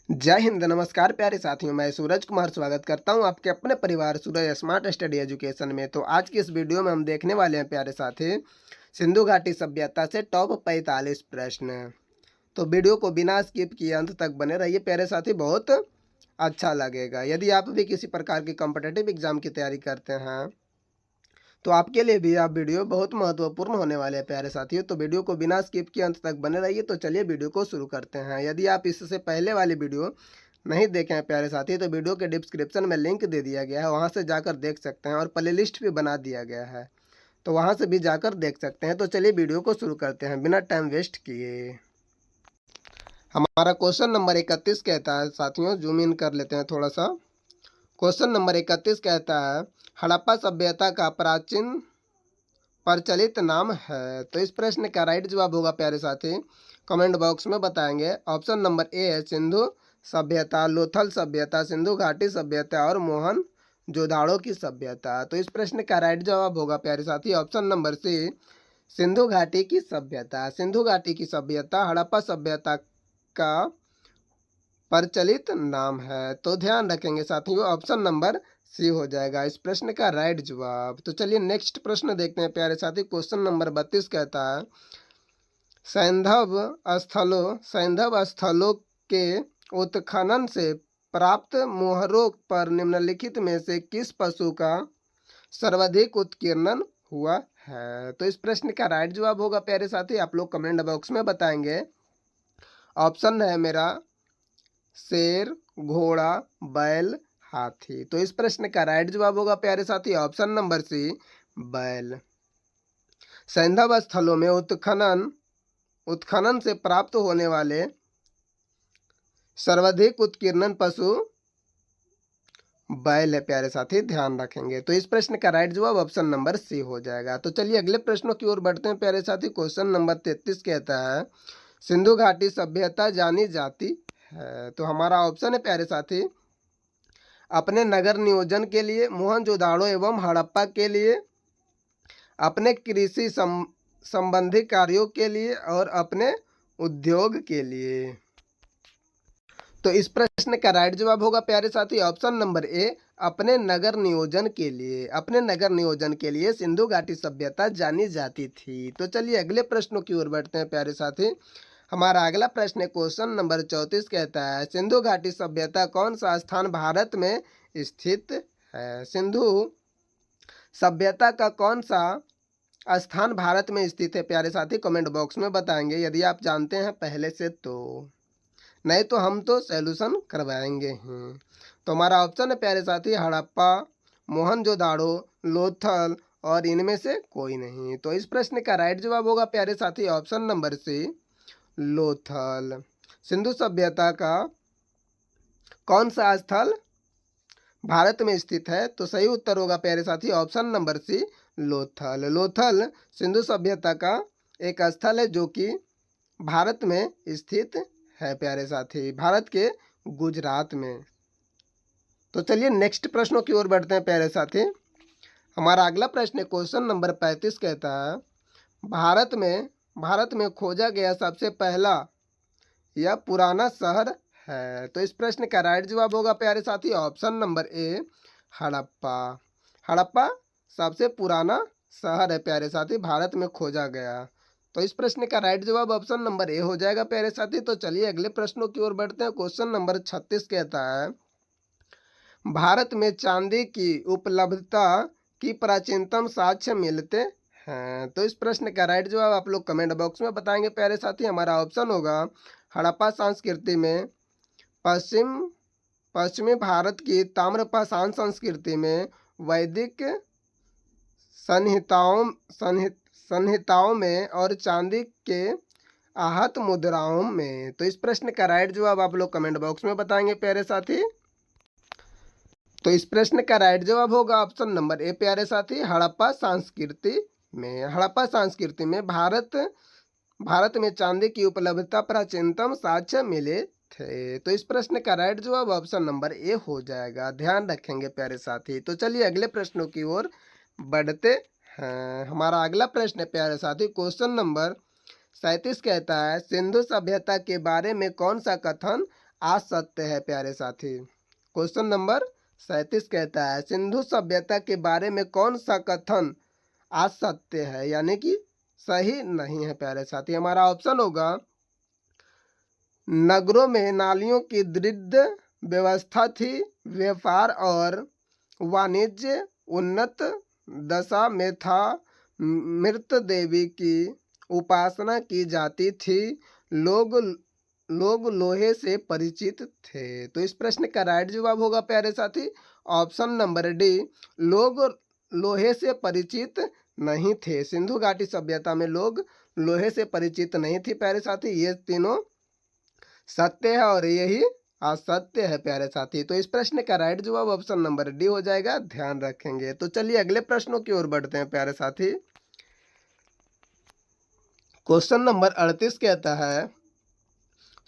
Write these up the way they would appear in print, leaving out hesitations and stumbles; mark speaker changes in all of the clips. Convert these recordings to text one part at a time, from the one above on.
Speaker 1: जय हिंद, नमस्कार प्यारे साथियों। मैं सूरज कुमार स्वागत करता हूं आपके अपने परिवार सूरज स्मार्ट स्टडी एजुकेशन में। तो आज की इस वीडियो में हम देखने वाले हैं प्यारे साथी, सिंधु घाटी सभ्यता से टॉप 45 प्रश्न। तो वीडियो को बिना स्किप किए अंत तक बने रहिए प्यारे साथी, बहुत अच्छा लगेगा। यदि आप भी किसी प्रकार की कॉम्पिटिटिव एग्जाम की तैयारी करते हैं तो आपके लिए भी आप वीडियो बहुत महत्वपूर्ण होने वाले हैं प्यारे साथियों। तो वीडियो को बिना स्किप किए अंत तक बने रहिए। तो चलिए वीडियो को शुरू करते हैं। यदि आप इससे पहले वाली वीडियो नहीं देखे हैं प्यारे साथी, तो वीडियो के डिस्क्रिप्शन में लिंक दे दिया गया है, वहां से जाकर देख सकते हैं। और प्ले लिस्ट भी बना दिया गया है, तो वहां से भी जाकर देख सकते हैं। तो चलिए वीडियो को शुरू करते हैं बिना टाइम वेस्ट किए। हमारा क्वेश्चन नंबर 31 कहता है साथियों, जूम इन कर लेते हैं थोड़ा सा। क्वेश्चन नंबर 31 कहता है, हड़प्पा सभ्यता का प्राचीन प्रचलित नाम है। तो इस प्रश्न का राइट जवाब होगा प्यारे साथी, कमेंट बॉक्स में बताएंगे। ऑप्शन नंबर ए है सिंधु सभ्यता, लोथल सभ्यता, सिंधु घाटी सभ्यता और मोहन जोदाड़ो की सभ्यता। तो इस प्रश्न का राइट जवाब होगा प्यारे साथी, ऑप्शन नंबर सी, सिंधु घाटी की सभ्यता। सिंधु घाटी की सभ्यता हड़प्पा सभ्यता का प्रचलित नाम है। तो ध्यान रखेंगे साथियों, ऑप्शन नंबर सी हो जाएगा इस प्रश्न का राइट जवाब। तो चलिए नेक्स्ट प्रश्न देखते हैं प्यारे साथी। क्वेश्चन नंबर 32 कहता है, सैंधव स्थलों के उत्खनन से प्राप्त मोहरों पर निम्नलिखित में से किस पशु का सर्वाधिक उत्कीर्णन हुआ है। तो इस प्रश्न का राइट जवाब होगा प्यारे साथी, आप लोग कमेंट बॉक्स में बताएंगे। ऑप्शन है मेरा शेर, घोड़ा, बैल, हाथी। तो इस प्रश्न का राइट जवाब होगा प्यारे साथी, ऑप्शन नंबर सी, बैल। सैंधव स्थलों में उत्खनन से प्राप्त होने वाले सर्वाधिक उत्कीर्णन पशु बैल है प्यारे साथी, ध्यान रखेंगे। तो इस प्रश्न का राइट जवाब ऑप्शन नंबर सी हो जाएगा। तो चलिए अगले प्रश्नों की ओर बढ़ते हैं प्यारे साथी। क्वेश्चन नंबर 33 कहता है, सिंधु घाटी सभ्यता जानी जाती है। तो हमारा ऑप्शन है प्यारे साथी, अपने नगर नियोजन के लिए, मोहनजोदाड़ो एवं हड़प्पा के लिए, अपने कृषि संबंधी कार्यों के लिए और अपने उद्योग के लिए। तो इस प्रश्न का राइट जवाब होगा प्यारे साथी, ऑप्शन नंबर ए, अपने नगर नियोजन के लिए। अपने नगर नियोजन के लिए सिंधु घाटी सभ्यता जानी जाती थी। तो चलिए अगले प्रश्नों की ओर बढ़ते हैं प्यारे साथी। हमारा अगला प्रश्न क्वेश्चन नंबर 34 कहता है, सिंधु घाटी सभ्यता कौन सा स्थान भारत में स्थित है। सिंधु सभ्यता का कौन सा स्थान भारत में स्थित है प्यारे साथी, कमेंट बॉक्स में बताएंगे यदि आप जानते हैं पहले से। तो नहीं तो हम तो सॉल्यूशन करवाएंगे हैं। तो हमारा ऑप्शन है प्यारे साथी, हड़प्पा, मोहनजोदाड़ो, लोथल और इनमें से कोई नहीं। तो इस प्रश्न का राइट जवाब होगा प्यारे साथी, option number C, Lothal. Sindhu सभ्यता का कौन सा स्थल भारत में स्थित है। तो सही उत्तर होगा प्यारे साथी, option number C, Lothal. Lothal Sindhu सभ्यता का एक स्थल है जो कि भारत में स्थित है प्यारे साथी, भारत के गुजरात में। तो चलिए नेक्स्ट प्रश्नों की ओर बढ़ते हैं प्यारे साथी। हमारा अगला प्रश्न क्वेश्चन नंबर 35 कहता है, भारत में खोजा गया सबसे पहला यह पुराना शहर है। तो इस प्रश्न का राइट जवाब होगा प्यारे साथी, option number A, Harappa. Harappa सबसे पुराना शहर है प्यारे साथी, भारत में खोजा गया। तो इस प्रश्न का राइट जवाब ऑप्शन नंबर ए हो जाएगा प्यारे साथी। तो चलिए अगले प्रश्नों की ओर बढ़ते हैं। क्वेश्चन नंबर 36 कहता है, भारत में चांदी की उपलब्धता की प्राचीनतम साक्ष्य मिलते हैं। तो इस प्रश्न का राइट जवाब आप लोग कमेंट बॉक्स में बताएंगे प्यारे साथी। हमारा ऑप्शन होगा, हड़प्पा संस्कृति में, पश्चिमी भारत की ताम्रपाषाण संस्कृति में, वैदिक संहिताओं में और चांदी के आहत मुद्राओं में। तो इस प्रश्न का राइट जवाब आप लोग कमेंट बॉक्स में बताएंगे प्यारे साथी। तो इस प्रश्न का राइट जवाब होगा ऑप्शन नंबर ए प्यारे साथी, हड़प्पा संस्कृति में। हड़प्पा संस्कृति में भारत में चांदी की उपलब्धता प्राचीनतम साक्ष्य मिले थे। तो इस प्रश्न का राइट जवाब ऑप्शन नंबर ए हो जाएगा, ध्यान रखेंगे प्यारे साथी। तो चलिए अगले प्रश्नों की ओर बढ़ते हैं। हमारा अगला प्रश्न है प्यारे साथी, क्वेश्चन नंबर 37 कहता है, सिंधु सभ्यता के बारे में कौन सा कथन असत्य है प्यारे साथी। क्वेश्चन नंबर 37 कहता है सिंधु सभ्यता के बारे में कौन सा कथन असत्य है यानी कि सही नहीं है प्यारे साथी। हमारा ऑप्शन होगा नगरों में नालियों की दृढ़ व्यवस्था थी, व्यापार और वाणिज्य उन्नत दशा में था, मृत देवी की उपासना की जाती थी, लोग लोग लोहे से परिचित थे। तो इस प्रश्न का राइट जवाब होगा प्यारे साथी ऑप्शन नंबर डी, लोग लोहे से परिचित नहीं थे। सिंधु घाटी सभ्यता में लोग लोहे से परिचित नहीं थी प्यारे साथी। ये तीनों सत्य है और यही असत्य है प्यारे साथी। तो इस प्रश्न का राइट जवाब ऑप्शन नंबर डी हो जाएगा, ध्यान रखेंगे। तो चलिए अगले प्रश्नों की ओर बढ़ते हैं प्यारे साथी। क्वेश्चन नंबर 38 कहता है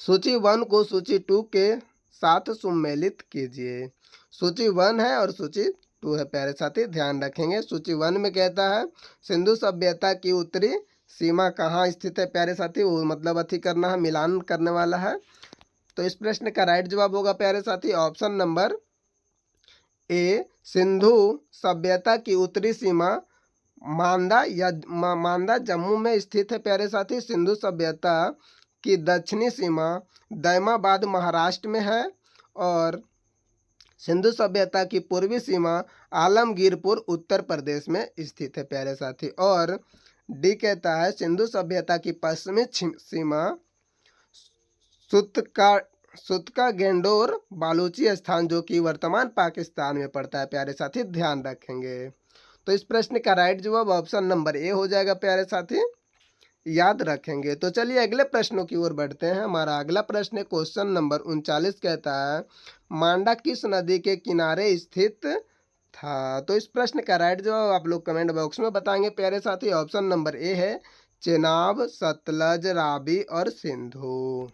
Speaker 1: सूची 1 को सूची 2 के साथ सम्मिलित कीजिए। सूची 1 है और सूची 2 है प्यारे साथी, ध्यान रखेंगे। सूची 1 में कहता है सिंधु सभ्यता की उत्तरी सीमा कहाँ स्थित है प्यारे साथी, वो मतलब अथी करना है, मिलान करने वाला है। तो इस प्रश्न का राइट जवाब होगा प्यारे साथी ऑप्शन नंबर ए, सिंधु सभ्यता की उत्तरी सीमा मांदा जम्मू में स्थित है प्यारे साथी। सिंधु सभ्यता की दक्षिणी सीमा दैमाबाद महाराष्ट्र में है और सिंधु सभ्यता की पूर्वी सीमा आलमगीरपुर उत्तर प्रदेश में स्थित है प्यारे साथी। और डी कहता है सिंधु सभ्यता की पश्चिमी सीमा सुतका गेंडोर बालूचिस्तान जो कि वर्तमान पाकिस्तान में पड़ता है प्यारे साथी, ध्यान रखेंगे। तो इस प्रश्न का राइट जवाब ऑप्शन नंबर ए हो जाएगा प्यारे साथी, याद रखेंगे। तो चलिए अगले प्रश्नों की ओर बढ़ते हैं। हमारा अगला प्रश्न क्वेश्चन नंबर 39 कहता है मांडा किस नदी के किनारे स्थित था। तो इस प्रश्न का राइट जवाब आप लोग कमेंट बॉक्स में बताएंगे प्यारे साथी। ऑप्शन नंबर ए है चेनाब, सतलज, रावी और सिंधु।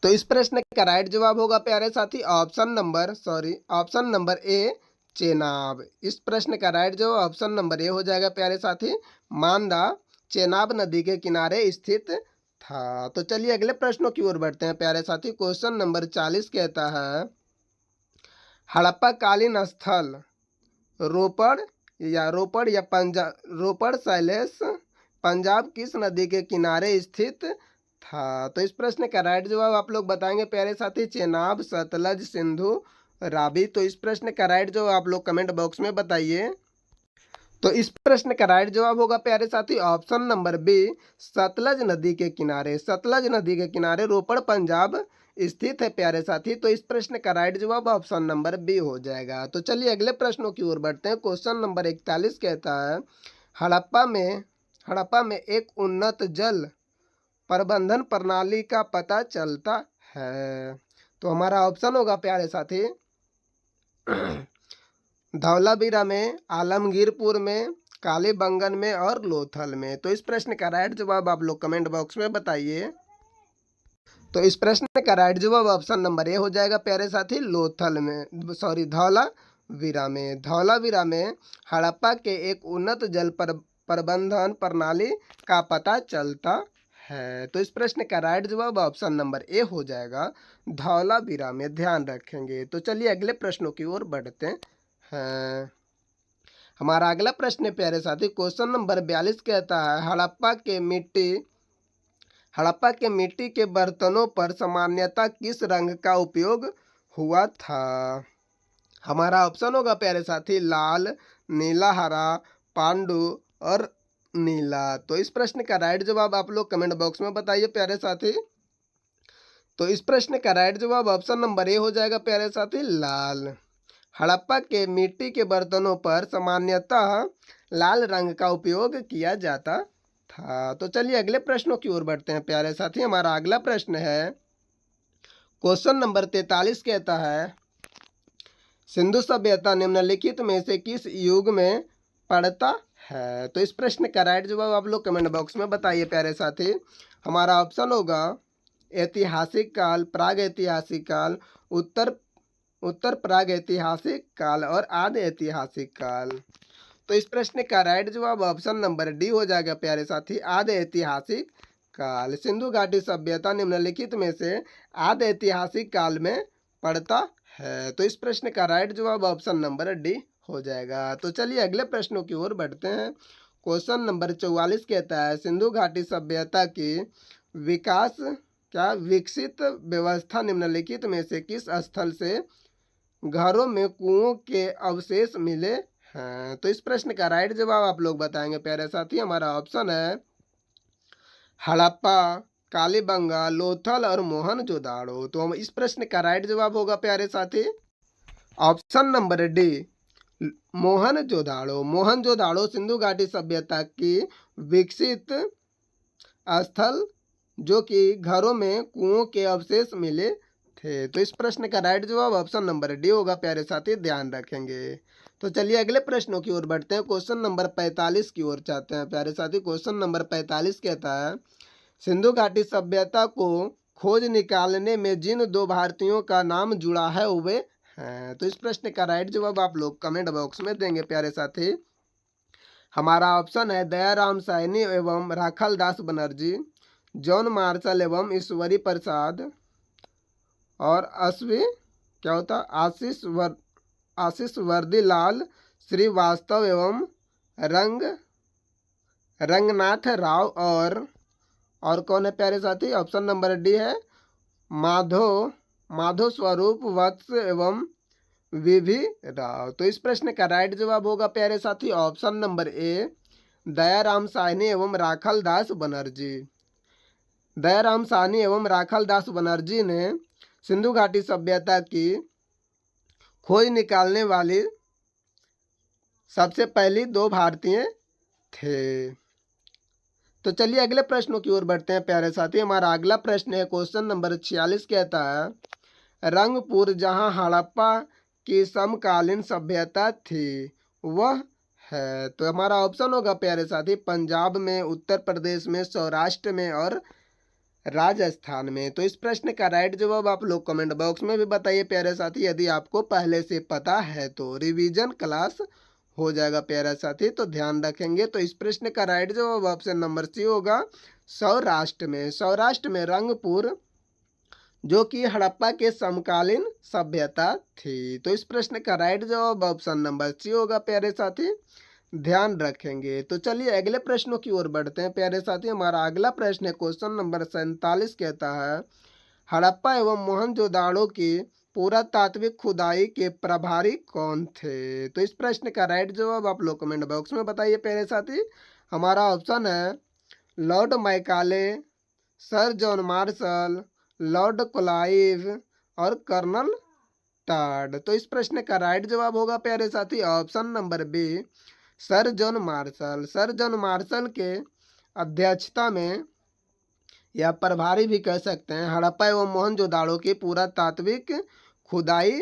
Speaker 1: तो इस प्रश्न का राइट जवाब होगा प्यारे साथी ऑप्शन नंबर ए चेनाब। इस प्रश्न का राइट जवाब ऑप्शन नंबर ए हो जाएगा प्यारे साथी, मांदा चेनाब नदी के किनारे स्थित था। तो चलिए अगले प्रश्नों की ओर बढ़ते हैं प्यारे साथी। क्वेश्चन नंबर 40 कहता है हड़प्पा कालीन स्थल रोपड़ या रोपड़ शैलेश पंजाब किस नदी के किनारे स्थित था। तो इस प्रश्न का राइट जवाब आप लोग बताएंगे प्यारे साथी, चेनाब, सतलज, सिंधु, रावी। तो इस प्रश्न का राइट जवाब आप लोग कमेंट बॉक्स में बताइए। तो इस प्रश्न का राइट जवाब होगा प्यारे साथी ऑप्शन नंबर बी, सतलज नदी के किनारे। सतलज नदी के किनारे रोपड़ पंजाब स्थित है प्यारे साथी। तो इस प्रश्न का राइट जवाब ऑप्शन नंबर बी हो जाएगा। तो चलिए अगले प्रश्नों की ओर बढ़ते हैं। क्वेश्चन नंबर 41 कहता है हड़प्पा में एक उन्नत जल प्रबंधन प्रणाली का पता चलता है। तो हमारा ऑप्शन होगा प्यारे साथी धौलावीरा में, आलमगीरपुर में, कालीबंगन में और लोथल में। तो इस प्रश्न का राइट जवाब आप लोग कमेंट बॉक्स में बताइए। तो इस प्रश्न का राइट जवाब ऑप्शन नंबर ए हो जाएगा प्यारे साथी, धौलावीरा में हड़प्पा के एक उन्नत जल प्रबंधन प्रणाली का पता चलता है। तो इस प्रश्न का राइट जवाब ऑप्शन नंबर ए हो जाएगा, धौलावीरा में, ध्यान रखेंगे। तो चलिए अगले प्रश्नों की ओर बढ़ते हैं। हमारा अगला प्रश्न प्यारे साथी क्वेश्चन नंबर 42 कहता है हड़प्पा के मिट्टी के बर्तनों पर सामान्यतः किस रंग का उपयोग हुआ था। हमारा ऑप्शन होगा प्यारे साथी लाल, नीला, हरा, पांडु और नीला। तो इस प्रश्न का राइट जवाब आप लोग कमेंट बॉक्स में बताइए प्यारे साथी। तो इस प्रश्न का राइट जवाब ऑप्शन नंबर ए हो जाएगा प्यारे साथी, लाल। हड़प्पा के मिट्टी के बर्तनों पर सामान्यतः लाल रंग का उपयोग किया जाता था। तो चलिए अगले प्रश्नों की ओर बढ़ते हैं प्यारे साथी। हमारा अगला प्रश्न है क्वेश्चन नंबर 43 कहता है सिंधु सभ्यता निम्नलिखित में से किस युग में पड़ता है। तो इस प्रश्न का राइट जवाब आप लोग कमेंट बॉक्स में बताइए प्यारे साथी। हमारा ऑप्शन होगा ऐतिहासिक काल, प्राग ऐतिहासिक काल, उत्तर प्राग ऐतिहासिक काल और आदि ऐतिहासिक काल। तो इस प्रश्न का राइट जवाब ऑप्शन नंबर डी हो जाएगा प्यारे साथी, आदि ऐतिहासिक काल। सिंधु घाटी सभ्यता निम्नलिखित में से आदि ऐतिहासिक काल में पड़ता है। तो इस प्रश्न का राइट जवाब ऑप्शन नंबर डी हो जाएगा। तो चलिए अगले प्रश्नों की ओर बढ़ते हैं। क्वेश्चन नंबर 44 कहता है सिंधु घाटी सभ्यता की विकास विकसित व्यवस्था निम्नलिखित में से किस स्थल से घरों में कुओं के अवशेष मिले हैं। तो इस प्रश्न का राइट जवाब आप लोग बताएंगे प्यारे साथी। हमारा ऑप्शन है हड़प्पा, कालीबंगा, लोथल और मोहनजोदाड़ो। तो हम इस प्रश्न का राइट जवाब होगा प्यारे साथी option number D Mohenjodaro. Mohenjodaro Sindhu घाटी सभ्यता की विकसित स्थल जो कि घरों में कुओं के अवशेष मिले थे। तो इस प्रश्न का राइट जवाब ऑप्शन नंबर डी होगा प्यारे साथी, ध्यान रखेंगे। तो चलिए अगले प्रश्नों की ओर बढ़ते हैं। क्वेश्चन नंबर 45 की ओर चाहते हैं प्यारे साथी। क्वेश्चन नंबर 45 कहता है सिंधु घाटी सभ्यता को खोज निकालने में जिन दो भारतीयों का नाम जुड़ा है वे हैं। तो इस प्रश्न का राइट जवाब आप लोग कमेंट बॉक्स में देंगे प्यारे साथी। हमारा ऑप्शन है दयाराम साहनी एवं राखल दास बनर्जी, जॉन मार्शल एवं ईश्वरी प्रसाद और आशीष वर्दीलाल श्रीवास्तव एवं रंगनाथ राव और कौन है प्यारे साथी। ऑप्शन नंबर डी है माधो स्वरूप वत्स एवं विभि राव। तो इस प्रश्न का राइट जवाब होगा प्यारे साथी option number A Dayaram Sahni एवं राखल दास बनर्जी। दयाराम साहनी एवं राखल दास बनर्जी ने सिंधु घाटी सभ्यता की खोज निकालने वाली सबसे पहली दो भारतीय थे। तो चलिए अगले प्रश्नों की ओर बढ़ते हैं प्यारे साथी। हमारा अगला प्रश्न है क्वेश्चन नंबर 46 कहता है रंगपुर जहां हड़प्पा की समकालीन सभ्यता थी वह है। तो हमारा ऑप्शन होगा प्यारे साथी पंजाब में, उत्तर प्रदेश में, सौराष्ट्र में और राजस्थान में। तो इस प्रश्न का राइट जवाब आप लोग कमेंट बॉक्स में भी बताइए प्यारे साथी। यदि आपको पहले से पता है तो रिवीजन क्लास हो जाएगा प्यारे साथी, तो ध्यान रखेंगे। तो इस प्रश्न का राइट जवाब ऑप्शन नंबर सी होगा सौराष्ट्र में। सौराष्ट्र में रंगपुर जो कि हड़प्पा के समकालीन सभ्यता थी। तो इस प्रश्न का राइट जवाब ऑप्शन नंबर सी होगा प्यारे साथी, ध्यान रखेंगे। तो चलिए अगले प्रश्नों की ओर बढ़ते हैं प्यारे साथी। हमारा अगला प्रश्न है क्वेश्चन नंबर 47 कहता है हड़प्पा एवं मोहनजोदाड़ो की पुरातात्विक खुदाई के प्रभारी कौन थे। तो इस प्रश्न का राइट जवाब आप लोग कमेंट बॉक्स में बताइए प्यारे साथी। हमारा ऑप्शन है lord Macaulay, sir John Marshall, lord Clive और कर्नल टाड। तो इस प्रश्न का राइट जवाब होगा प्यारे साथी option number B sir John Marshall. Sir John Marshall के अध्यक्षता में या प्रभारी भी कह सकते हैं हड़प्पा एवं मोहनजोदाड़ो की पुरातात्विक खुदाई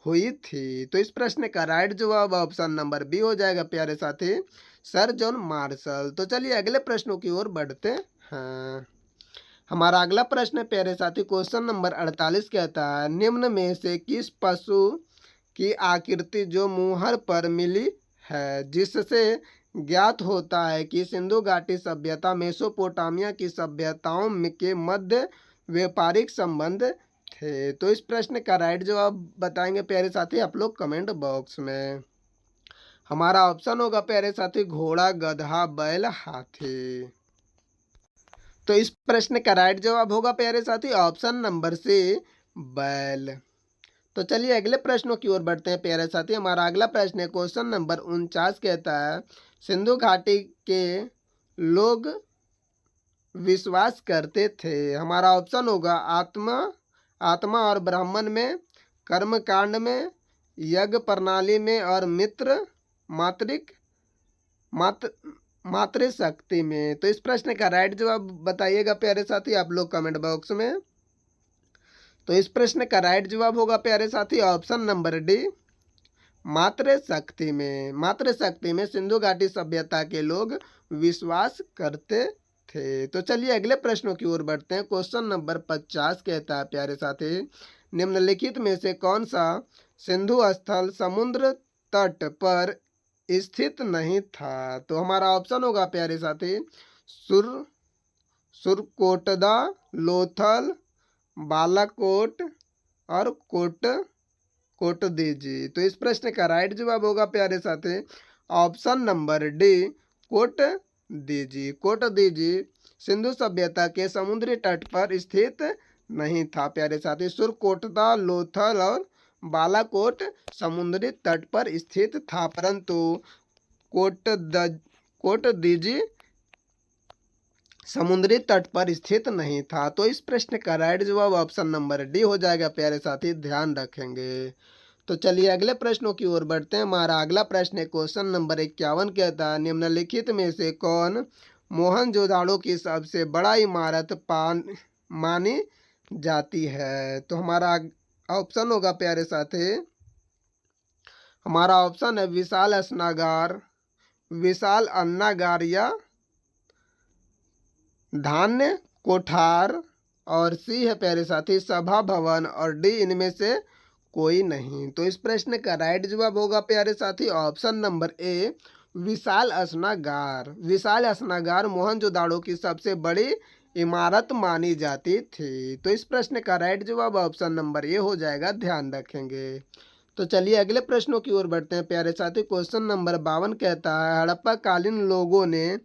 Speaker 1: हुई थी। तो इस प्रश्न का राइट जवाब ऑप्शन नंबर बी हो जाएगा प्यारे साथी सर जॉन मार्शल। तो चलिए अगले प्रश्नों की ओर बढ़ते हैं। हमारा अगला प्रश्न प्यारे साथी क्वेश्चन नंबर 48 कहता है निम्न में से किस पशु की आकृति जो मुहर पर मिली है जिससे ज्ञात होता है कि सिंधु घाटी सभ्यता मेसोपोटामिया की सभ्यताओं के मध्य व्यापारिक संबंध थे। तो इस प्रश्न का राइट जवाब बताएंगे प्यारे साथी आप लोग कमेंट बॉक्स में। हमारा ऑप्शन होगा प्यारे साथी घोड़ा, गधा, बैल, हाथी। तो इस प्रश्न का राइट जवाब होगा प्यारे साथी ऑप्शन नंबर सी बैल। तो चलिए अगले प्रश्नों की ओर बढ़ते हैं प्यारे साथी। हमारा अगला प्रश्न है क्वेश्चन नंबर 49 कहता है सिंधु घाटी के लोग विश्वास करते थे। हमारा ऑप्शन होगा आत्मा और ब्राह्मण में, कर्मकांड में, यज्ञ प्रणाली में और मातृशक्ति में। तो इस प्रश्न का राइट जवाब बताइएगा प्यारे साथी आप लोग कमेंट बॉक्स में। तो इस प्रश्न का राइट जवाब होगा प्यारे साथी ऑप्शन नंबर डी मातृशक्ति में। मातृशक्ति में सिंधु घाटी सभ्यता के लोग विश्वास करते थे। तो चलिए अगले प्रश्नों की ओर बढ़ते हैं। क्वेश्चन नंबर 50 कहता है प्यारे साथी निम्नलिखित में से कौन सा सिंधु स्थल समुद्र तट पर स्थित नहीं था। तो हमारा ऑप्शन होगा प्यारे साथी सुरकोटदा, लोथल, बालाकोट और कोटदीजी। तो इस प्रश्न का राइट जवाब होगा प्यारे साथी option number D, Kot Diji. Kot Diji Sindhu सभ्यता के समुद्री तट पर स्थित नहीं था प्यारे साथी। सुरकोटदा, लोथल और बालाकोट समुद्री तट पर स्थित था, परंतु कोटदीजी समुद्री तट पर स्थित नहीं था। तो इस प्रश्न का राइट जवाब ऑप्शन नंबर डी हो जाएगा प्यारे साथी, ध्यान रखेंगे। तो चलिए अगले प्रश्नों की ओर बढ़ते हैं। हमारा अगला प्रश्न है क्वेश्चन नंबर 51 कहता है निम्नलिखित में से कौन मोहनजोदाड़ो की सबसे बड़ा इमारत मानी जाती है। तो हमारा ऑप्शन होगा प्यारे साथी, हमारा ऑप्शन है विशाल स्नागार, विशाल अन्नागार या धान्य कोठार, और सी है प्यारे साथी सभा भवन, और डी इनमें से कोई नहीं। तो इस प्रश्न का राइट जवाब होगा प्यारे साथी ऑप्शन नंबर ए, विशाल स्नागार। विशाल स्नागार मोहनजोदाड़ो की सबसे बड़ी इमारत मानी जाती थी। तो इस प्रश्न का राइट जवाब ऑप्शन नंबर ए हो जाएगा, ध्यान रखेंगे। तो चलिए अगले प्रश्नों की ओर बढ़ते हैं प्यारे साथी। क्वेश्चन नंबर 52 कहता है हड़प्पा कालीन लोगों ने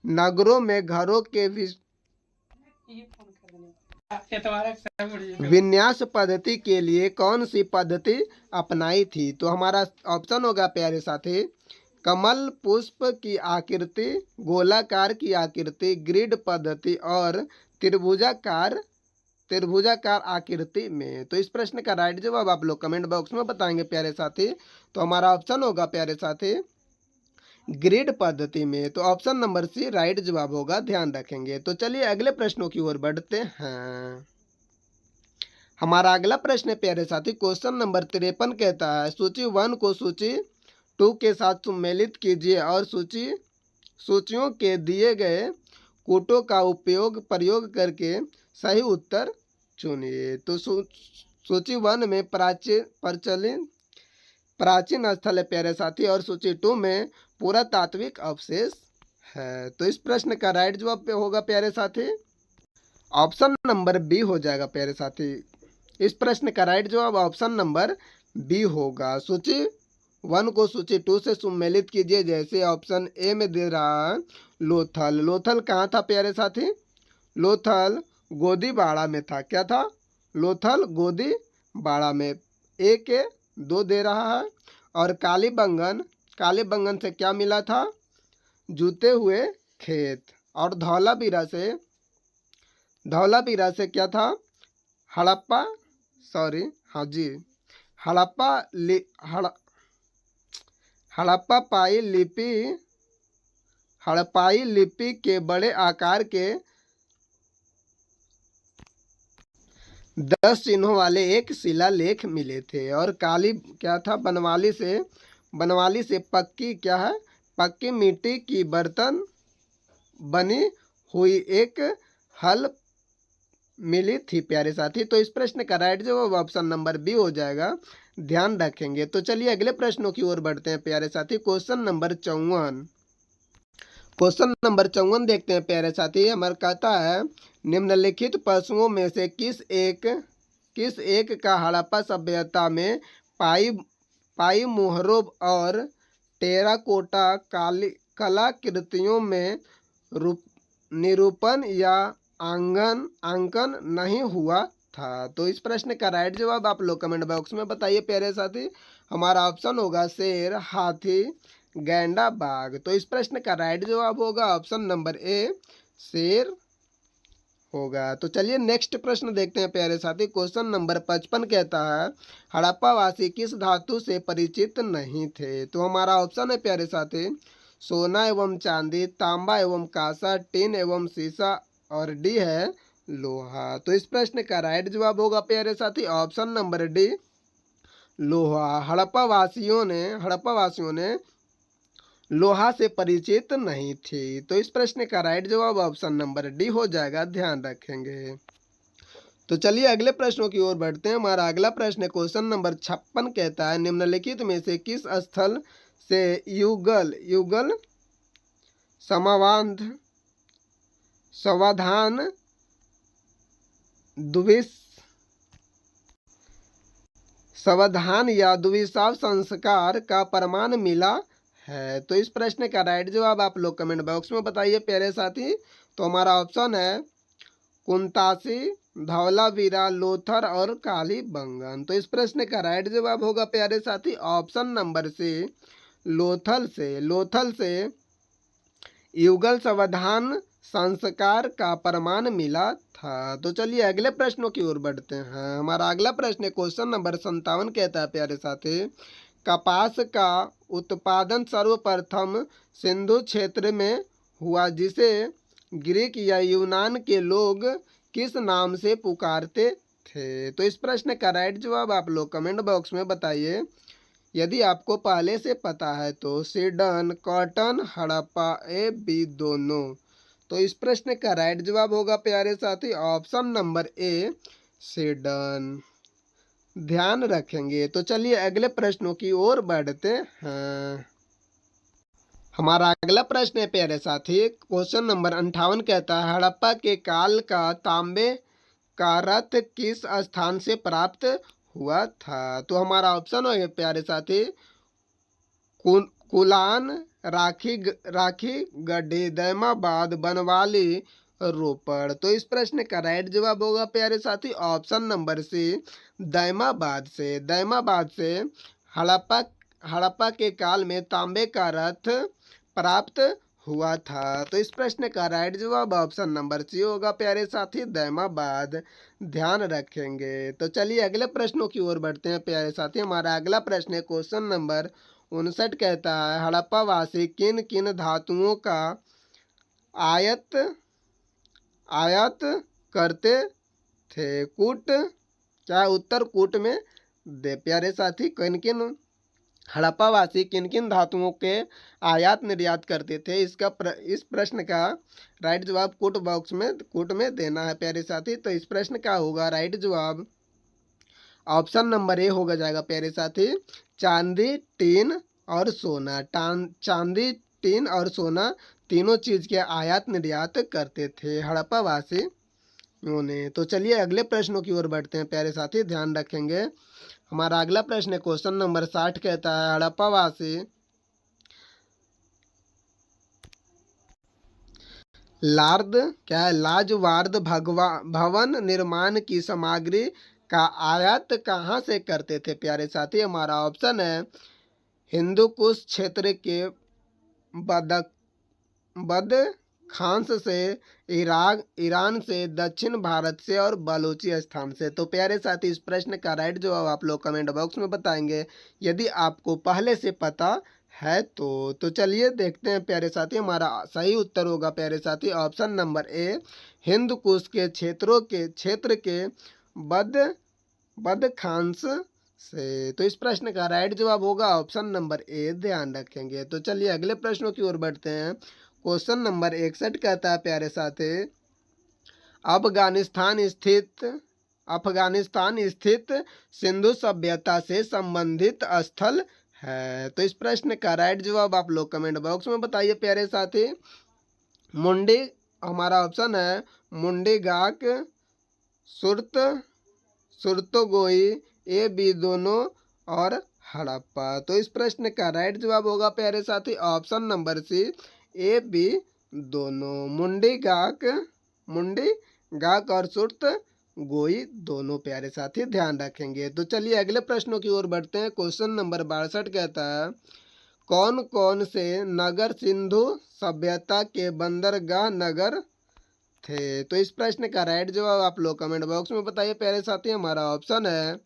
Speaker 1: नगरों में घरों के विन्यास पद्धति के लिए कौन सी पद्धति अपनाई थी। तो हमारा ऑप्शन होगा प्यारे साथी कमल पुष्प की आकृति, गोलाकार की आकृति, ग्रिड पद्धति और त्रिभुजाकार आकृति में। तो इस प्रश्न का राइट जवाब आप लोग कमेंट बॉक्स में बताएंगे प्यारे साथी। तो हमारा ऑप्शन होगा प्यारे साथी ग्रिड पद्धति में। तो ऑप्शन नंबर सी राइट जवाब होगा, ध्यान रखेंगे। तो चलिए अगले प्रश्नों की ओर बढ़ते हैं। हमारा अगला प्रश्न है प्यारे साथी क्वेश्चन नंबर 53 कहता है सूची 1 को सूची 2 के साथ सम्मिलित कीजिए और सूचियों के दिए गए कूटों का प्रयोग करके सही उत्तर चुनिए। तो सूची 1 में प्राचीन स्थल है प्यारे साथी, और सूची 2 में पुरातात्विक अवशेष है। तो इस प्रश्न का राइट जवाब पे होगा प्यारे साथी ऑप्शन नंबर बी हो जाएगा प्यारे साथी। इस प्रश्न का राइट जवाब ऑप्शन नंबर बी होगा। सूची 1 को सूची 2 से सम्मिलित कीजिए। जैसे ऑप्शन ए में दे रहा है लोथल। लोथल कहाँ था प्यारे साथी? लोथल गोदीबाड़ा में था। क्या था? लोथल गोदीबाड़ा में। ए के 2 दे रहा है। और कालीबंगन से क्या मिला था? जूते हुए खेत। और धौलावीरा से क्या था? हड़प्पाई लिपि के बड़े आकार के 10 चिन्हों वाले एक शिलालेख मिले थे। और काली क्या था? बनवाली से पक्की मिट्टी की बर्तन बनी हुई एक हल मिली थी प्यारे साथी। तो इस प्रश्न का राइट जवाब ऑप्शन नंबर बी हो जाएगा, ध्यान रखेंगे। तो चलिए अगले प्रश्नों की ओर बढ़ते हैं प्यारे साथी। क्वेश्चन नंबर 54 देखते हैं प्यारे साथी। हमारा कहता है निम्नलिखित पशुओं में से किस एक का हड़प्पा सभ्यता में पाई मोहरों और टेराकोटा कलाकृतियों में निरूपण या अंकन नहीं हुआ था। तो इस प्रश्न का राइट जवाब आप लोग कमेंट बॉक्स में बताइए प्यारे साथी। हमारा ऑप्शन होगा शेर, हाथी, गैंडा, बाघ। तो इस प्रश्न का राइट जवाब होगा ऑप्शन नंबर ए, शेर होगा। तो चलिए नेक्स्ट प्रश्न देखते हैं प्यारे साथी। क्वेश्चन नंबर 55 कहता है हड़प्पावासी किस धातु से परिचित नहीं थे। तो हमारा ऑप्शन है प्यारे साथी सोना एवं चांदी, तांबा एवं कांसा, टिन एवं शीशा, और डी है लोहा। तो इस प्रश्न का राइट जवाब होगा प्यारे साथी ऑप्शन नंबर डी, लोहा। हड़प्पावासियों ने लोहा से परिचित नहीं थी। तो इस प्रश्न का राइट जवाब ऑप्शन नंबर डी हो जाएगा, ध्यान रखेंगे। तो चलिए अगले प्रश्नों की ओर बढ़ते हैं। हमारा अगला प्रश्न क्वेश्चन नंबर 56 कहता है निम्नलिखित में से किस स्थल से युगल सावधान द्विष सावधान या दुविशाव संस्कार का प्रमाण मिला है। तो इस प्रश्न का राइट जवाब आप लोग कमेंट बॉक्स में बताइए प्यारे साथी। तो हमारा ऑप्शन है कुंतासी, धौलावीरा, लोथर और कालीबंगन। तो इस प्रश्न का राइट जवाब होगा प्यारे साथी ऑप्शन नंबर सी, लोथल से युगल सावधान संस्कार का प्रमाण मिला था। तो चलिए अगले प्रश्नों की ओर बढ़ते हैं। हमारा अगला प्रश्न क्वेश्चन नंबर 57 कहता है प्यारे साथी, कपास का उत्पादन सर्वप्रथम सिंधु क्षेत्र में हुआ जिसे ग्रीक या यूनान के लोग किस नाम से पुकारते थे। तो इस प्रश्न का राइट जवाब आप लोग कमेंट बॉक्स में बताइए। यदि आपको पहले से पता है तो सीडन, कॉटन, हड़प्पा, ए बी दोनों। तो इस प्रश्न का राइट जवाब होगा प्यारे साथी ऑप्शन नंबर ए, सीडन। ध्यान रखेंगे। तो चलिए अगले प्रश्नों की ओर बढ़ते हैं। हमारा अगला प्रश्न है प्यारे साथी क्वेश्चन नंबर 58 कहता है, हड़प्पा के काल का तांबे का रथ किस स्थान से प्राप्त हुआ था। तो हमारा ऑप्शन है प्यारे साथी कुलान, राखी गड्ढे, दैमाबाद, बनवाली, रोपड़। तो इस प्रश्न का राइट जवाब होगा प्यारे साथी ऑप्शन नंबर सी, दैमाबाद से हड़प्पा के काल में तांबे का रथ प्राप्त हुआ था। तो इस प्रश्न का राइट जवाब ऑप्शन नंबर सी होगा प्यारे साथी, दैमाबाद। ध्यान रखेंगे। तो चलिए अगले प्रश्नों की ओर बढ़ते हैं प्यारे साथी। हमारा अगला प्रश्न है क्वेश्चन नंबर 59 कहता है, हड़प्पा वासी किन किन धातुओं का आयात करते थे। क्या उत्तर कूट में दे प्यारे साथी। किन किन हड़प्पा वासी किन किन धातुओं के आयात निर्यात करते थे, इस प्रश्न का राइट जवाब कूट में देना है प्यारे साथी। तो इस प्रश्न का होगा राइट जवाब ऑप्शन नंबर ए होगा जाएगा प्यारे साथी, चांदी, टीन और सोना। चांदी, टीन और सोना तीनों चीज के आयात निर्यात करते थे हड़प्पा वासी ने। तो चलिए अगले प्रश्नों की ओर बढ़ते हैं प्यारे साथी, ध्यान रखेंगे। हमारा अगला प्रश्न क्वेश्चन नंबर 60 कहता है, हड़प्पा वासी लाजवार्द भवन निर्माण की सामग्री का आयात कहाँ से करते थे प्यारे साथी। हमारा ऑप्शन है हिंदू कुश क्षेत्र के बदखांस से, ईरान से, दक्षिण भारत से और बलूचिस्तान से। तो प्यारे साथी इस प्रश्न का राइट जवाब आप लोग कमेंट बॉक्स में बताएंगे यदि आपको पहले से पता है तो चलिए देखते हैं प्यारे साथी। हमारा सही उत्तर होगा प्यारे साथी ऑप्शन नंबर ए, हिंद कुश के क्षेत्र के बदखांस से। तो इस प्रश्न का राइट जवाब होगा ऑप्शन नंबर ए, ध्यान रखेंगे। तो चलिए अगले प्रश्नों की ओर बढ़ते हैं। क्वेश्चन नंबर 61 कहता है प्यारे साथी, अफगानिस्तान स्थित सिंधु सभ्यता से संबंधित स्थल है। तो इस प्रश्न का राइट जवाब आप लोग कमेंट बॉक्स में बताइए प्यारे साथी। मुंडी, हमारा ऑप्शन है मुंडी गाक, सुरतोगोई, ए बी दोनों और हड़प्पा। तो इस प्रश्न का राइट जवाब होगा प्यारे साथी option number C, A B दोनों। मुंडी गाक और सुरत गोई दोनों प्यारे साथी, ध्यान रखेंगे। तो चलिए अगले प्रश्नों की ओर बढ़ते हैं। क्वेश्चन नंबर 62 कहता है, कौन कौन से नगर सिंधु सभ्यता के बंदरगाह नगर थे। तो इस प्रश्न का राइट जवाब आप लोग कमेंट बॉक्स में बताइए प्यारे साथी। हमारा ऑप्शन है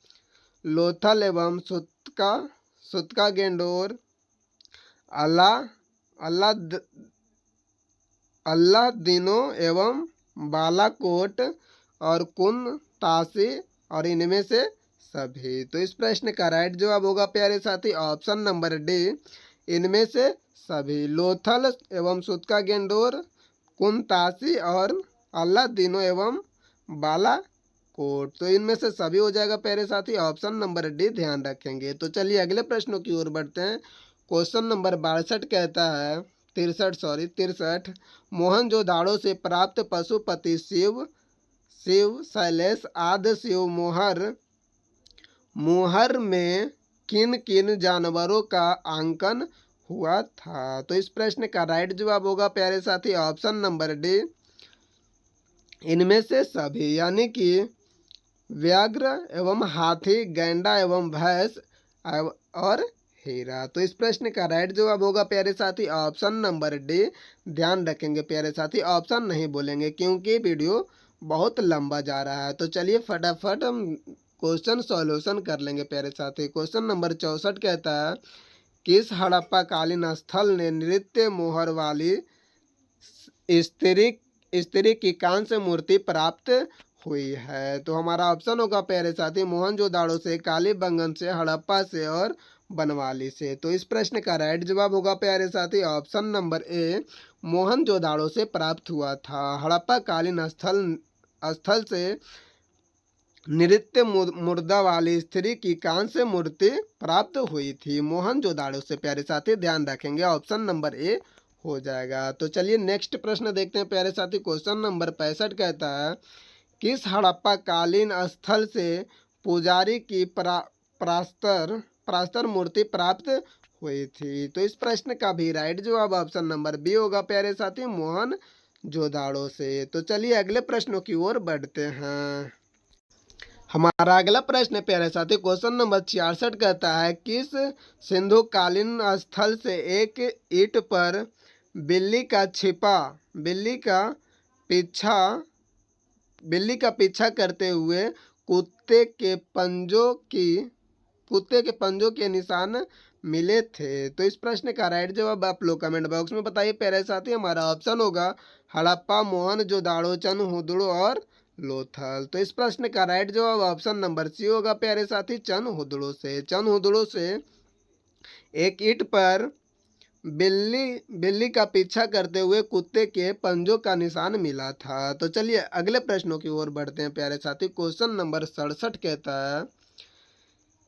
Speaker 1: लोथल एवं सुतका गेंडोर, अल्लादीनो एवं बालाकोट और कुनतासी और इनमें से सभी। तो इस प्रश्न का राइट जवाब होगा प्यारे साथी ऑप्शन नंबर डी, इनमें से सभी। लोथल एवं सुतका गेंडोर, कुनतासी और अल्लादीनो एवं बालाकोट। तो इनमें से सभी हो जाएगा प्यारे साथी ऑप्शन नंबर डी, ध्यान रखेंगे। तो चलिए अगले प्रश्नों की ओर बढ़ते हैं। क्वेश्चन नंबर 62 कहता है, 63 मोहनजोदाड़ो से प्राप्त पशुपति शिव शैलेश आदि शिव मोहर में किन किन जानवरों का अंकन हुआ था। तो इस प्रश्न का राइट जवाब होगा प्यारे साथी ऑप्शन नंबर डी, इनमें से सभी, यानी कि व्याघ्र एवं हाथी, गैंडा एवं भैंस और हीरा। तो इस प्रश्न का राइट जवाब होगा प्यारे साथी ऑप्शन नंबर डी। ध्यान रखेंगे प्यारे साथी, ऑप्शन नहीं बोलेंगे क्योंकि वीडियो बहुत लंबा जा रहा है। तो चलिए फटाफट हम क्वेश्चन सॉल्यूशन कर लेंगे प्यारे साथी। क्वेश्चन नंबर 64 कहता है किस हड़प्पा कालीन स्थल ने नृत्य मोहर वाली स्त्री की कांस्य मूर्ति प्राप्त हुई है। तो हमारा ऑप्शन होगा प्यारे साथी मोहनजोदाड़ो से, कालीबंगन से, हड़प्पा से और बनवाली से। तो इस प्रश्न का राइट जवाब होगा प्यारे साथी ऑप्शन नंबर ए, मोहनजोदाड़ो से प्राप्त हुआ था। हड़प्पा कालीन स्थल से नृत्य मुर्दा वाली स्त्री की कांस्य मूर्ति प्राप्त हुई थी मोहनजोदाड़ो से। प्यारे साथी ध्यान रखेंगे ऑप्शन नंबर ए हो जाएगा। तो चलिए नेक्स्ट प्रश्न देखते हैं प्यारे साथी। क्वेश्चन नंबर 65 कहता है किस हड़प्पा कालीन स्थल से पुजारी की प्रास्तर मूर्ति प्राप्त हुई थी। तो इस प्रश्न का भी राइट जवाब ऑप्शन नंबर बी होगा प्यारे साथी मोहनजोदाड़ो से। तो चलिए अगले प्रश्नों की ओर बढ़ते हैं। हमारा अगला प्रश्न है प्यारे साथी क्वेश्चन नंबर 66 कहता है किस सिंधु कालीन स्थल से एक ईंट पर बिल्ली का पीछा करते हुए कुत्ते के पंजों के निशान मिले थे। तो इस प्रश्न का राइट जवाब आप लोग कमेंट बॉक्स में बताइए प्यारे साथी। हमारा ऑप्शन होगा हड़प्पा, मोहनजोदाड़ो, चनहुदड़ो और लोथल। तो इस प्रश्न का राइट जवाब ऑप्शन नंबर सी होगा प्यारे साथी चनहुदड़ो से एक ईंट पर बिल्ली का पीछा करते हुए कुत्ते के पंजों का निशान मिला था। तो चलिए अगले प्रश्नों की ओर बढ़ते हैं प्यारे साथी। क्वेश्चन नंबर 67 कहता है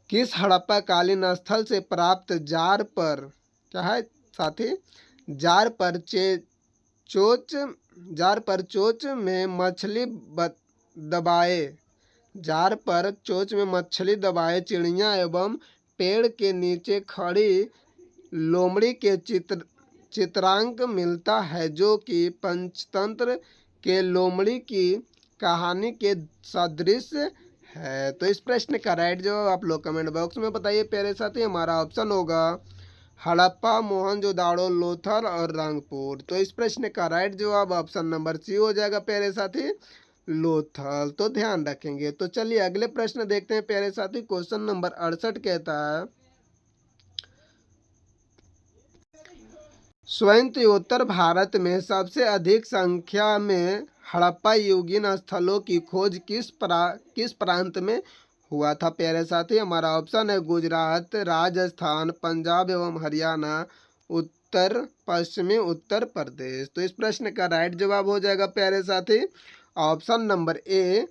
Speaker 1: किस हड़प्पा कालीन स्थल से प्राप्त जार पर क्या है साथी जार पर चोंच में मछली दबाए चिड़िया एवं पेड़ के नीचे खड़ी लोमड़ी के चित्रांक मिलता है जो कि पंचतंत्र के लोमड़ी की कहानी के सदृश है। तो इस प्रश्न का राइट जवाब आप लोग कमेंट बॉक्स में बताइए प्यारे साथी। हमारा ऑप्शन होगा हड़प्पा, मोहनजोदाड़ो, लोथल और रंगपुर। तो इस प्रश्न का राइट जवाब ऑप्शन नंबर सी हो जाएगा प्यारे साथी लोथल। तो ध्यान रखेंगे। तो चलिए अगले प्रश्न देखते हैं प्यारे साथी। क्वेश्चन नंबर 68 कहता है उत्तर भारत में सबसे अधिक संख्या में हड़प्पा युगीन स्थलों की खोज किस प्रांत में हुआ था प्यारे साथी। हमारा ऑप्शन है गुजरात, राजस्थान, पंजाब एवं हरियाणा, उत्तर पश्चिमी उत्तर प्रदेश। तो इस प्रश्न का राइट जवाब हो जाएगा प्यारे साथी ऑप्शन नंबर ए,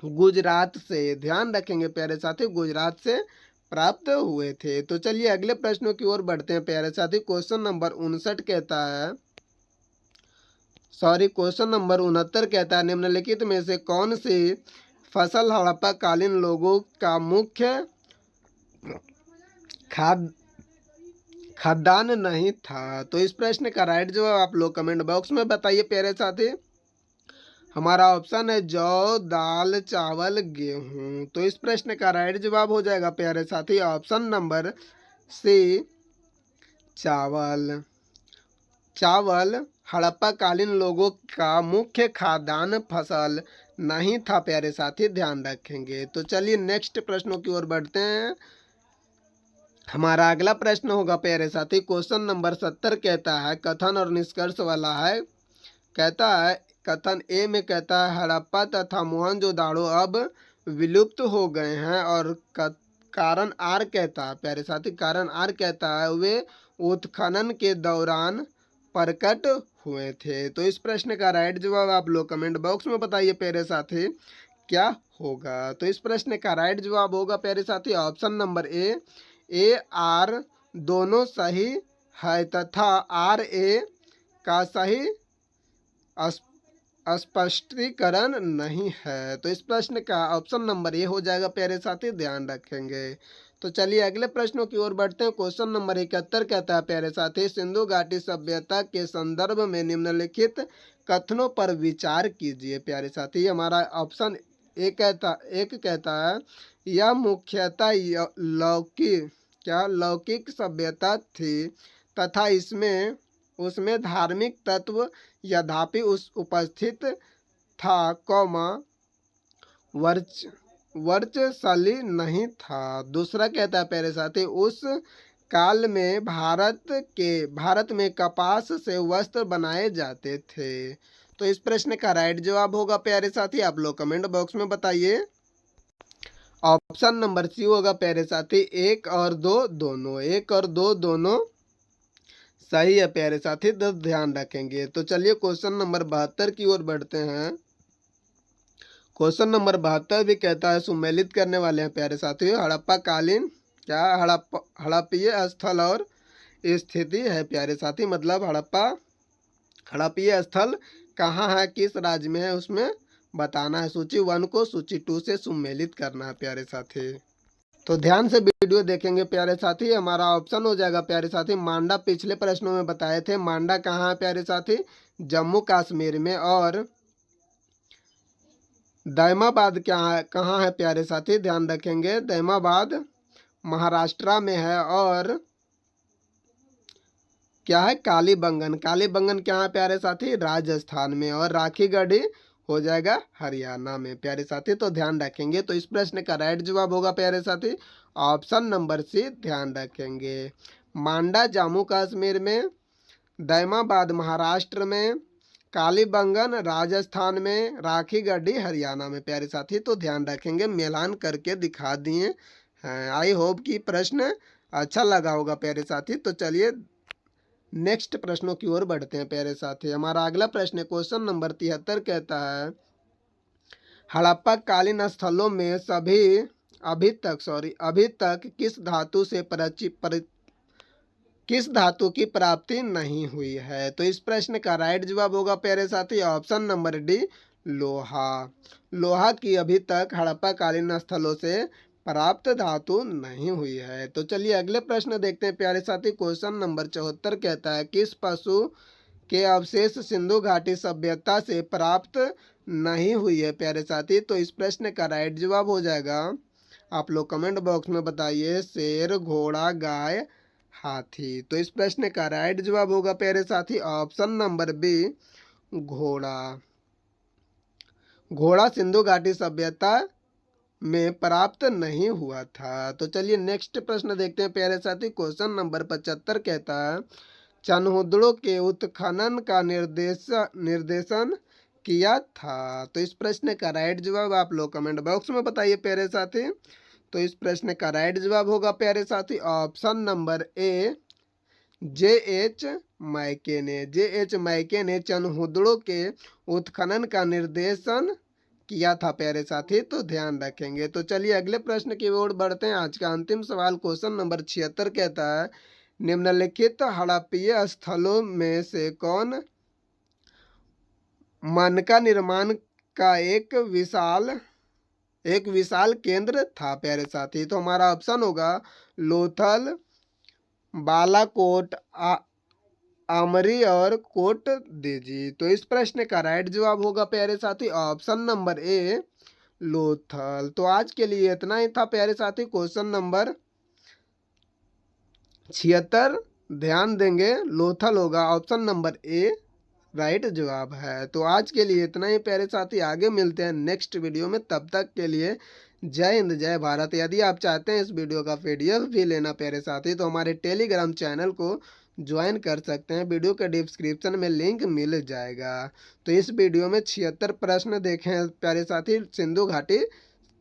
Speaker 1: गुजरात से। ध्यान रखेंगे प्यारे साथी गुजरात से प्राप्त हुए थे। तो चलिए अगले प्रश्नों की ओर बढ़ते हैं प्यारे साथी। क्वेश्चन नंबर 69 कहता है निम्नलिखित में से कौन सी फसल हड़प्पा कालीन लोगों का मुख्य खाद्यान्न नहीं था। तो इस प्रश्न का राइट जवाब आप लोग कमेंट बॉक्स में बताइए प्यारे साथी। हमारा ऑप्शन है जौ, दाल, चावल, गेहूं। तो इस प्रश्न का राइट जवाब हो जाएगा प्यारे साथी ऑप्शन नंबर सी चावल हड़प्पा कालीन लोगों का मुख्य खाद्यान्न फसल नहीं था प्यारे साथी, ध्यान रखेंगे। तो चलिए नेक्स्ट प्रश्नों की ओर बढ़ते हैं। हमारा अगला प्रश्न होगा प्यारे साथी क्वेश्चन नंबर 70 कहता है कथन और निष्कर्ष वाला है। कहता है कथन ए में कहता है हड़प्पा तथा मोहनजोदाड़ो अब विलुप्त हो गए हैं और कारण आर कहता है प्यारे साथी कारण आर कहता है वे उत्खनन के दौरान प्रकट हुए थे। तो इस प्रश्न का राइट जवाब आप लोग कमेंट बॉक्स में बताइए प्यारे साथी क्या होगा। तो इस प्रश्न का राइट जवाब होगा प्यारे साथी ऑप्शन नंबर ए आर दोनों सही है तथा आर ए का सही स्पष्टीकरण नहीं है। तो इस प्रश्न का ऑप्शन नंबर ए हो जाएगा प्यारे साथी, ध्यान रखेंगे। तो चलिए अगले प्रश्नों की ओर बढ़ते हैं। क्वेश्चन नंबर 71 कहता है प्यारे साथी, सिंधु घाटी सभ्यता के संदर्भ में निम्नलिखित कथनों पर विचार कीजिए। प्यारे साथी हमारा ऑप्शन एक कहता है यह मुख्यतः लौकिक सभ्यता थी तथा इसमें उसमें धार्मिक तत्व यद्यपि उस उपस्थित था कौमा वर्च वर्चस्वी नहीं था। दूसरा कहता है प्यारे साथी उस काल में भारत में कपास से वस्त्र बनाए जाते थे। तो इस प्रश्न का राइट जवाब होगा प्यारे साथी, आप लोग कमेंट बॉक्स में बताइए। ऑप्शन नंबर सी होगा प्यारे साथी, एक और दो दोनों सही है प्यारे साथी, तो ध्यान रखेंगे। तो चलिए क्वेश्चन नंबर 72 की ओर बढ़ते हैं। क्वेश्चन नंबर 72 भी कहता है सुमेलित करने वाले हैं प्यारे साथी, हड़प्पा कालीन हड़प्पीय स्थल और स्थिति है प्यारे साथी, मतलब हड़प्पीय स्थल कहाँ है, किस राज्य में है, उसमें बताना है। सूची 1 को सूची 2 से सुमेलित करना है प्यारे साथी। तो ध्यान से वीडियो देखेंगे प्यारे साथी। हमारा ऑप्शन हो जाएगा प्यारे साथी मांडा, पिछले प्रश्नों में बताए थे। मांडा कहाँ है प्यारे साथी, जम्मू कश्मीर में। और दैमाबाद कहाँ है प्यारे साथी, ध्यान रखेंगे, दैमाबाद महाराष्ट्र में है। और क्या है, कालीबंगन क्या है प्यारे साथी, राजस्थान में। और राखी गढ़ी हो जाएगा हरियाणा में प्यारे साथी, तो ध्यान रखेंगे। तो इस प्रश्न का राइट जवाब होगा प्यारे साथी ऑप्शन नंबर सी, ध्यान रखेंगे। मांडा जम्मू कश्मीर में, दैमाबाद महाराष्ट्र में, कालीबंगन राजस्थान में, राखी गढ़ी हरियाणा में प्यारे साथी, तो ध्यान रखेंगे। मिलान करके दिखा दिए हैं। आई होप कि प्रश्न अच्छा लगा होगा प्यारे साथी। तो चलिए नेक्स्ट प्रश्नों की ओर बढ़ते हैं प्यारे साथी। हमारा अगला प्रश्न क्वेश्चन नंबर 73 कहता है हड़प्पा कालीन स्थलों में अभी तक किस धातु की प्राप्ति नहीं हुई है। तो इस प्रश्न का राइट जवाब होगा प्यारे साथी ऑप्शन नंबर डी, लोहा की अभी तक हड़प्पा कालीन स्थलों से प्राप्त धातु नहीं हुई है। तो चलिए अगले प्रश्न देखते हैं प्यारे साथी। क्वेश्चन नंबर 74 कहता है किस पशु के अवशेष सिंधु घाटी सभ्यता से प्राप्त नहीं हुई है प्यारे साथी। तो इस प्रश्न का राइट जवाब हो जाएगा, आप लोग कमेंट बॉक्स में बताइए, शेर, घोड़ा, गाय, हाथी। तो इस प्रश्न का राइट जवाब होगा प्यारे साथी ऑप्शन नंबर बी, घोड़ा सिंधु घाटी सभ्यता में प्राप्त नहीं हुआ था। तो चलिए नेक्स्ट प्रश्न देखते हैं प्यारे साथी। क्वेश्चन नंबर 75 कहता है चनहुदड़ों के उत्खनन का निर्देशन किया था। तो इस प्रश्न का राइट जवाब आप लोग कमेंट बॉक्स में बताइए प्यारे साथी। तो इस प्रश्न का राइट जवाब होगा प्यारे साथी ऑप्शन नंबर ए, जे.एच. मैके ने चनहुदड़ों के उत्खनन का निर्देशन किया था प्यारे साथी, तो ध्यान रखेंगे। तो चलिए अगले प्रश्न की ओर बढ़ते हैं। आज का अंतिम सवाल क्वेश्चन नंबर 76 कहता है निम्नलिखित हड़प्पीय स्थलों में से कौन मनका निर्माण का एक विशाल केंद्र था प्यारे साथी। तो हमारा ऑप्शन होगा लोथल, बालाकोट, आमरी और कोट दीजी। तो इस प्रश्न का राइट जवाब होगा प्यारे साथी ऑप्शन नंबर ए, लोथल। तो आज के लिए इतना ही था प्यारे साथी। क्वेश्चन नंबर 76 ध्यान देंगे, लोथल होगा, ऑप्शन नंबर ए राइट जवाब है। तो आज के लिए इतना ही प्यारे साथी, आगे मिलते हैं नेक्स्ट वीडियो में। तब तक के लिए जय हिंद जय भारत। यदि आप चाहते हैं इस वीडियो का PDF भी लेना प्यारे साथी, तो हमारे टेलीग्राम चैनल को ज्वाइन कर सकते हैं। वीडियो के डिस्क्रिप्शन में लिंक मिल जाएगा। तो इस वीडियो में 76 प्रश्न देखे हैं प्यारे साथी सिंधु घाटी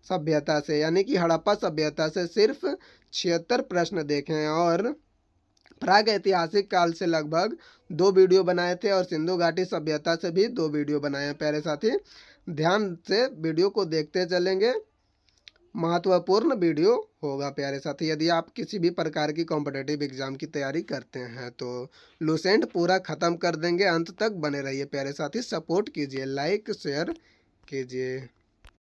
Speaker 1: सभ्यता से, यानी कि हड़प्पा सभ्यता से सिर्फ 76 प्रश्न देखे हैं। और प्राग ऐतिहासिक काल से लगभग 2 वीडियो बनाए थे और सिंधु घाटी सभ्यता से भी 2 वीडियो बनाए हैं प्यारे साथी। ध्यान से वीडियो को देखते चलेंगे। महत्वपूर्ण वीडियो होगा प्यारे साथी। यदि आप किसी भी प्रकार की कॉम्पिटिटिव एग्जाम की तैयारी करते हैं तो लुसेंट पूरा ख़त्म कर देंगे। अंत तक बने रहिए प्यारे साथी, सपोर्ट कीजिए, लाइक शेयर कीजिए।